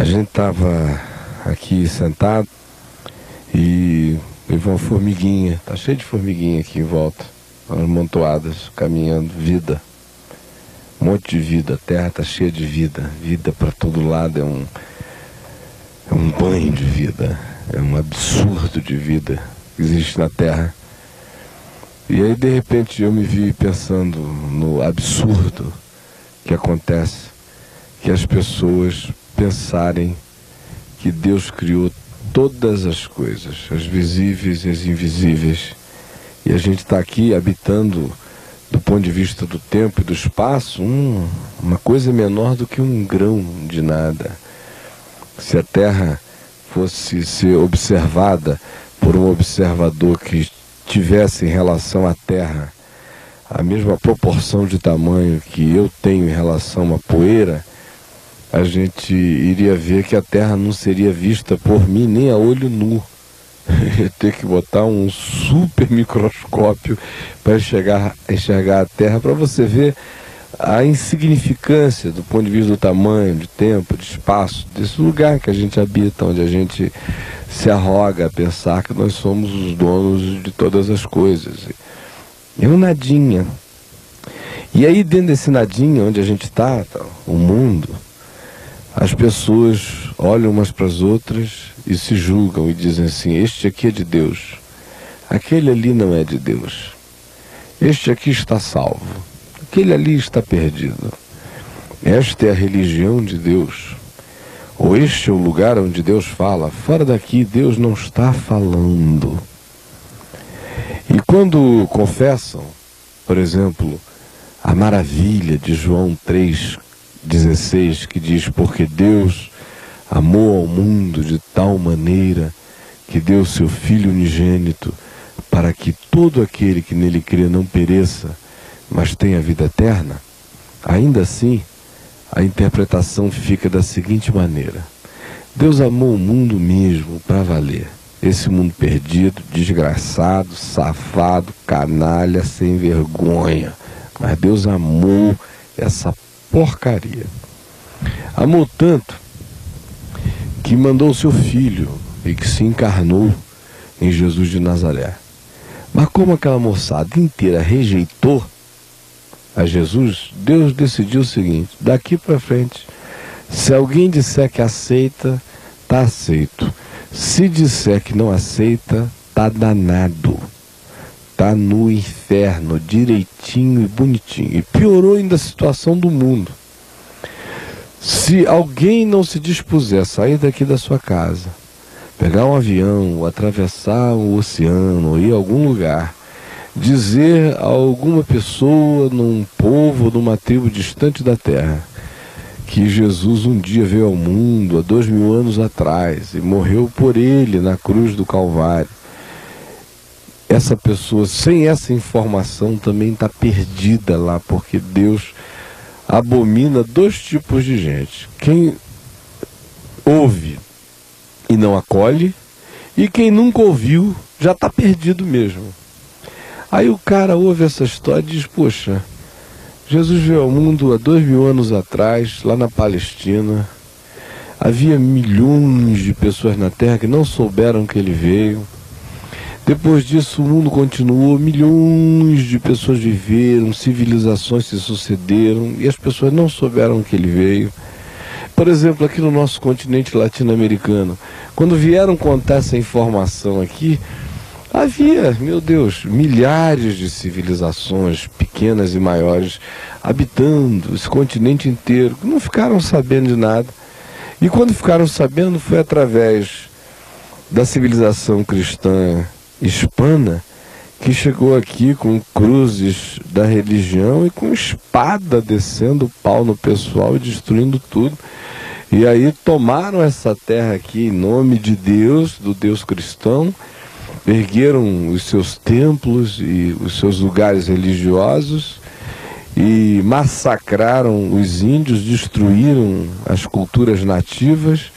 A gente estava aqui sentado e teve uma formiguinha, tá cheio de formiguinha aqui em volta, amontoadas, caminhando, vida, um monte de vida, a terra tá cheia de vida, vida para todo lado, é um banho de vida, é um absurdo de vida que existe na terra. E aí de repente eu me vi pensando no absurdo que acontece, que as pessoas pensarem que Deus criou todas as coisas, as visíveis e as invisíveis, e a gente está aqui habitando, do ponto de vista do tempo e do espaço, uma coisa menor do que um grão de nada. Se a Terra fosse ser observada por um observador que tivesse em relação à Terra a mesma proporção de tamanho que eu tenho em relação a uma poeira, a gente iria ver que a Terra não seria vista por mim nem a olho nu. Ia ter que botar um super microscópio para enxergar a Terra, para você ver a insignificância do ponto de vista do tamanho, de tempo, de espaço, desse lugar que a gente habita, onde a gente se arroga a pensar que nós somos os donos de todas as coisas. É um nadinha. E aí dentro desse nadinha onde a gente está, o mundo, as pessoas olham umas para as outras e se julgam e dizem assim: este aqui é de Deus, aquele ali não é de Deus, este aqui está salvo, aquele ali está perdido, esta é a religião de Deus, ou este é o lugar onde Deus fala, fora daqui Deus não está falando. E quando confessam, por exemplo, a maravilha de João 3,16, que diz: porque Deus amou ao mundo de tal maneira que deu seu Filho unigênito, para que todo aquele que nele crê não pereça, mas tenha vida eterna, ainda assim, a interpretação fica da seguinte maneira: Deus amou o mundo mesmo, para valer. Esse mundo perdido, desgraçado, safado, canalha, sem vergonha. Mas Deus amou essa porcaria. Amou tanto que mandou o seu Filho e que se encarnou em Jesus de Nazaré. Mas como aquela moçada inteira rejeitou a Jesus, Deus decidiu o seguinte: daqui para frente, se alguém disser que aceita, está aceito. Se disser que não aceita, está danado. Está no inferno, direitinho e bonitinho. E piorou ainda a situação do mundo. Se alguém não se dispuser a sair daqui da sua casa, pegar um avião, atravessar o oceano, ou ir a algum lugar, dizer a alguma pessoa, num povo, numa tribo distante da terra, que Jesus um dia veio ao mundo há 2000 anos atrás e morreu por ele na cruz do Calvário, essa pessoa, sem essa informação, também está perdida lá, porque Deus abomina dois tipos de gente: quem ouve e não acolhe, e quem nunca ouviu já está perdido mesmo. Aí o cara ouve essa história e diz: poxa, Jesus veio ao mundo há 2000 anos atrás, lá na Palestina. Havia milhões de pessoas na Terra que não souberam que ele veio. Depois disso o mundo continuou, milhões de pessoas viveram, civilizações se sucederam e as pessoas não souberam que ele veio. Por exemplo, aqui no nosso continente latino-americano, quando vieram contar essa informação aqui, havia, meu Deus, milhares de civilizações, pequenas e maiores, habitando esse continente inteiro, que não ficaram sabendo de nada. E quando ficaram sabendo, foi através da civilização cristã hispana, que chegou aqui com cruzes da religião e com espada descendo o pau no pessoal e destruindo tudo. E aí tomaram essa terra aqui em nome de Deus, do Deus cristão, ergueram os seus templos e os seus lugares religiosos e massacraram os índios, destruíram as culturas nativas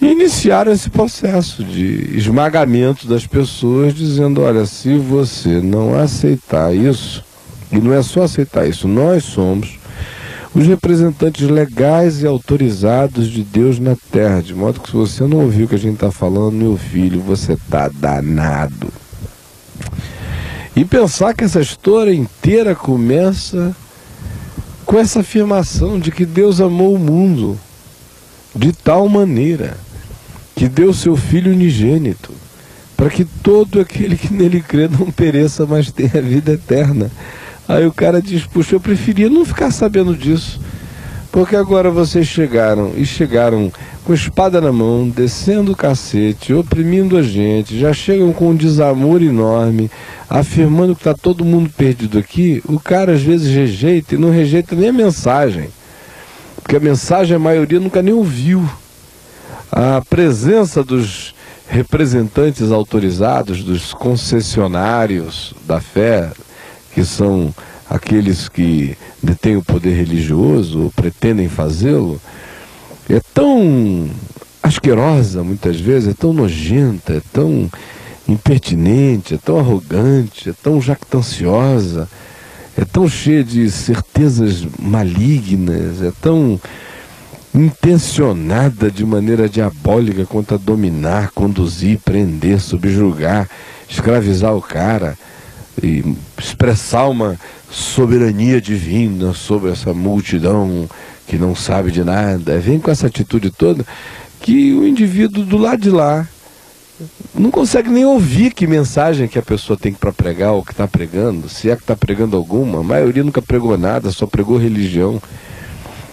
e iniciaram esse processo de esmagamento das pessoas, dizendo: olha, se você não aceitar isso, e não é só aceitar isso, nós somos os representantes legais e autorizados de Deus na terra, de modo que se você não ouviu o que a gente está falando, meu filho, você está danado. E pensar que essa história inteira começa com essa afirmação de que Deus amou o mundo de tal maneira que deu seu Filho unigênito, para que todo aquele que nele crê não pereça, mas tenha vida eterna. Aí o cara diz, puxa, eu preferia não ficar sabendo disso, porque agora vocês chegaram com espada na mão, descendo o cacete, oprimindo a gente, já chegam com um desamor enorme, afirmando que está todo mundo perdido aqui. O cara às vezes rejeita e não rejeita nem a mensagem, porque a mensagem a maioria nunca nem ouviu. A presença dos representantes autorizados, dos concessionários da fé, que são aqueles que detêm o poder religioso, ou pretendem fazê-lo, é tão asquerosa muitas vezes, é tão nojenta, é tão impertinente, é tão arrogante, é tão jactanciosa, é tão cheia de certezas malignas, é tão intencionada de maneira diabólica quanto a dominar, conduzir, prender, subjugar, escravizar o cara e expressar uma soberania divina sobre essa multidão que não sabe de nada. Vem com essa atitude toda que o indivíduo do lado de lá não consegue nem ouvir que mensagem que a pessoa tem para pregar ou que está pregando, se é que está pregando alguma. A maioria nunca pregou nada, só pregou religião.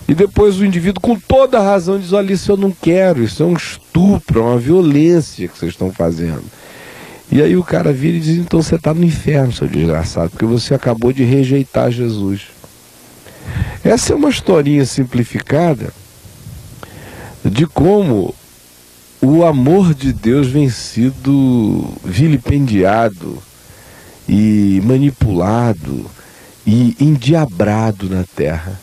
E depois o indivíduo, com toda a razão, diz, olha, isso eu não quero, isso é um estupro, é uma violência que vocês estão fazendo. E aí o cara vira e diz, então você está no inferno, seu desgraçado, porque você acabou de rejeitar Jesus. Essa é uma historinha simplificada de como o amor de Deus vem sido vilipendiado e manipulado e endiabrado na terra.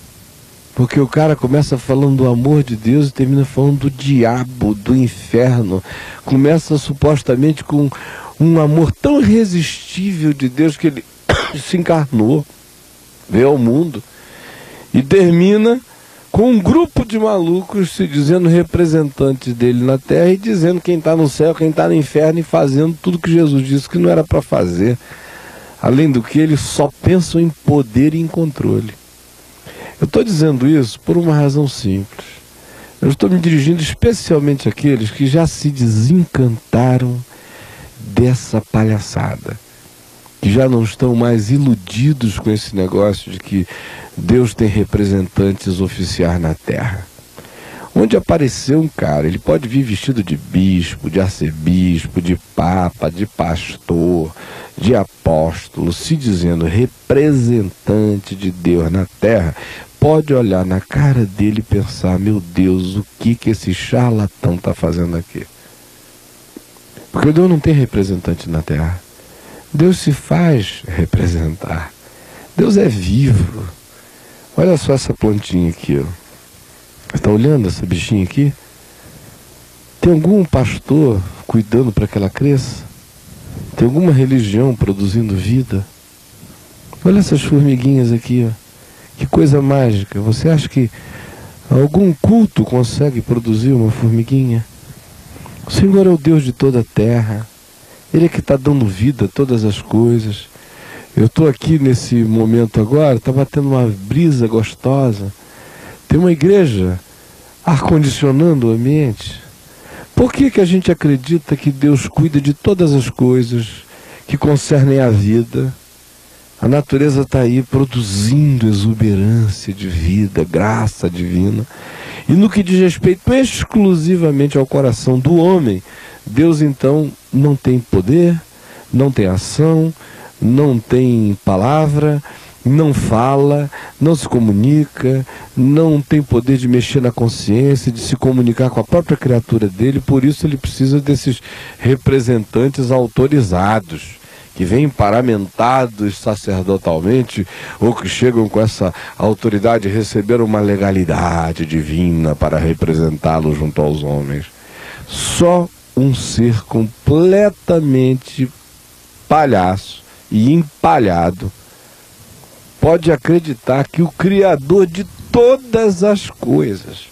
Porque o cara começa falando do amor de Deus e termina falando do diabo, do inferno. Começa supostamente com um amor tão irresistível de Deus que ele se encarnou, veio ao mundo. E termina com um grupo de malucos se dizendo representantes dele na terra e dizendo quem está no céu, quem está no inferno, e fazendo tudo que Jesus disse que não era para fazer. Além do que, eles só pensam em poder e em controle. Eu estou dizendo isso por uma razão simples. Eu estou me dirigindo especialmente àqueles que já se desencantaram dessa palhaçada, que já não estão mais iludidos com esse negócio de que Deus tem representantes oficiais na terra. Onde apareceu um cara, ele pode vir vestido de bispo, de arcebispo, de papa, de pastor, de apóstolo, se dizendo representante de Deus na terra, pode olhar na cara dele e pensar, meu Deus, o que esse charlatão está fazendo aqui? Porque Deus não tem representante na terra. Deus se faz representar. Deus é vivo. Olha só essa plantinha aqui, ó. Está olhando essa bichinha aqui? Tem algum pastor cuidando para que ela cresça? Tem alguma religião produzindo vida? Olha essas formiguinhas aqui, ó. Que coisa mágica. Você acha que algum culto consegue produzir uma formiguinha? O Senhor é o Deus de toda a terra. Ele é que está dando vida a todas as coisas. Eu estou aqui nesse momento agora, está batendo uma brisa gostosa. Tem uma igreja ar-condicionando o ambiente. Por que a gente acredita que Deus cuida de todas as coisas que concernem a vida? A natureza está aí produzindo exuberância de vida, graça divina. E no que diz respeito exclusivamente ao coração do homem, Deus então não tem poder, não tem ação, não tem palavra, não fala, não se comunica, não tem poder de mexer na consciência, de se comunicar com a própria criatura dele. Por isso ele precisa desses representantes autorizados, que vêm paramentados sacerdotalmente, ou que chegam com essa autoridade e receberam uma legalidade divina para representá-lo junto aos homens. Só um ser completamente palhaço e empalhado pode acreditar que o Criador de todas as coisas,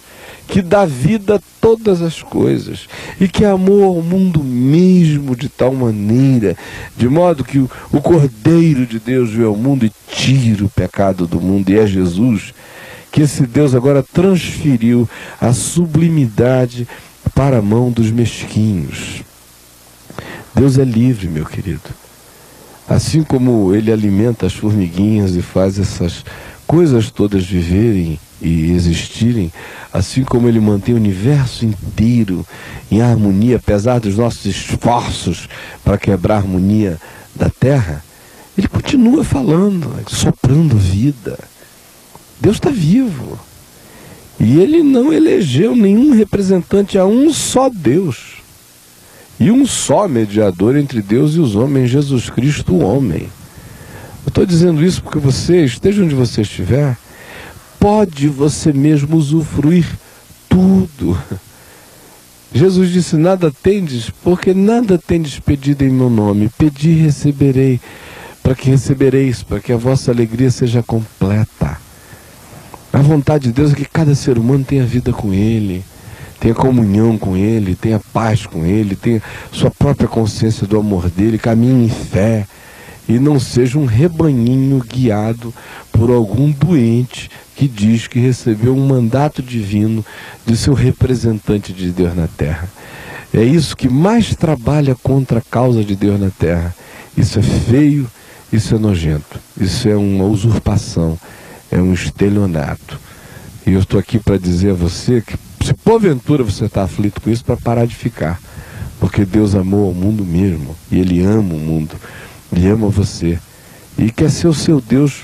que dá vida a todas as coisas, e que amou ao mundo mesmo de tal maneira, de modo que o Cordeiro de Deus veio ao mundo e tira o pecado do mundo, e é Jesus, que esse Deus agora transferiu a sublimidade para a mão dos mesquinhos. Deus é livre, meu querido. Assim como Ele alimenta as formiguinhas e faz essas coisas todas viverem e existirem, assim como Ele mantém o universo inteiro em harmonia, apesar dos nossos esforços para quebrar a harmonia da Terra, Ele continua falando, soprando vida. Deus está vivo. E Ele não elegeu nenhum representante a um só Deus. E um só mediador entre Deus e os homens, Jesus Cristo, o homem. Eu estou dizendo isso porque você, esteja onde você estiver, pode você mesmo usufruir tudo. Jesus disse, nada tendes, porque nada tendes pedido em meu nome. Pedi e receberei, para que a vossa alegria seja completa. A vontade de Deus é que cada ser humano tenha vida com Ele, tenha comunhão com Ele, tenha paz com Ele, tenha sua própria consciência do amor dEle, caminhe em fé, e não seja um rebanhinho guiado por algum doente que diz que recebeu um mandato divino de seu representante de Deus na terra. É isso que mais trabalha contra a causa de Deus na terra. Isso é feio, isso é nojento, isso é uma usurpação, é um estelionato. E eu estou aqui para dizer a você que, se porventura você está aflito com isso, para parar de ficar. Porque Deus amou ao mundo mesmo, e Ele ama o mundo, Ele ama você, e quer ser o seu Deus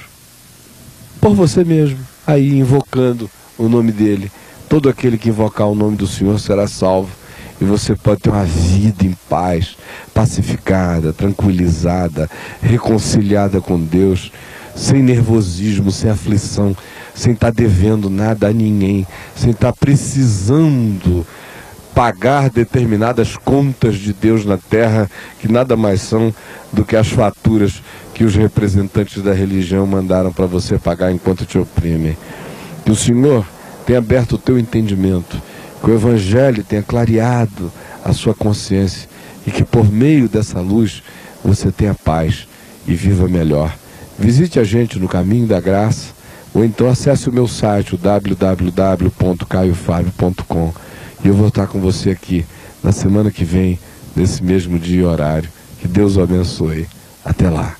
por você mesmo, aí invocando o nome dEle. Todo aquele que invocar o nome do Senhor será salvo, e você pode ter uma vida em paz, pacificada, tranquilizada, reconciliada com Deus, sem nervosismo, sem aflição, sem estar devendo nada a ninguém, sem estar precisando pagar determinadas contas de Deus na terra, que nada mais são do que as faturas que os representantes da religião mandaram para você pagar enquanto te oprimem. Que o Senhor tenha aberto o teu entendimento, que o Evangelho tenha clareado a sua consciência, e que por meio dessa luz você tenha paz e viva melhor. Visite a gente no Caminho da Graça, ou então acesse o meu site, o www.caiofabio.com, e eu vou estar com você aqui na semana que vem, nesse mesmo dia e horário. Que Deus o abençoe. Até lá.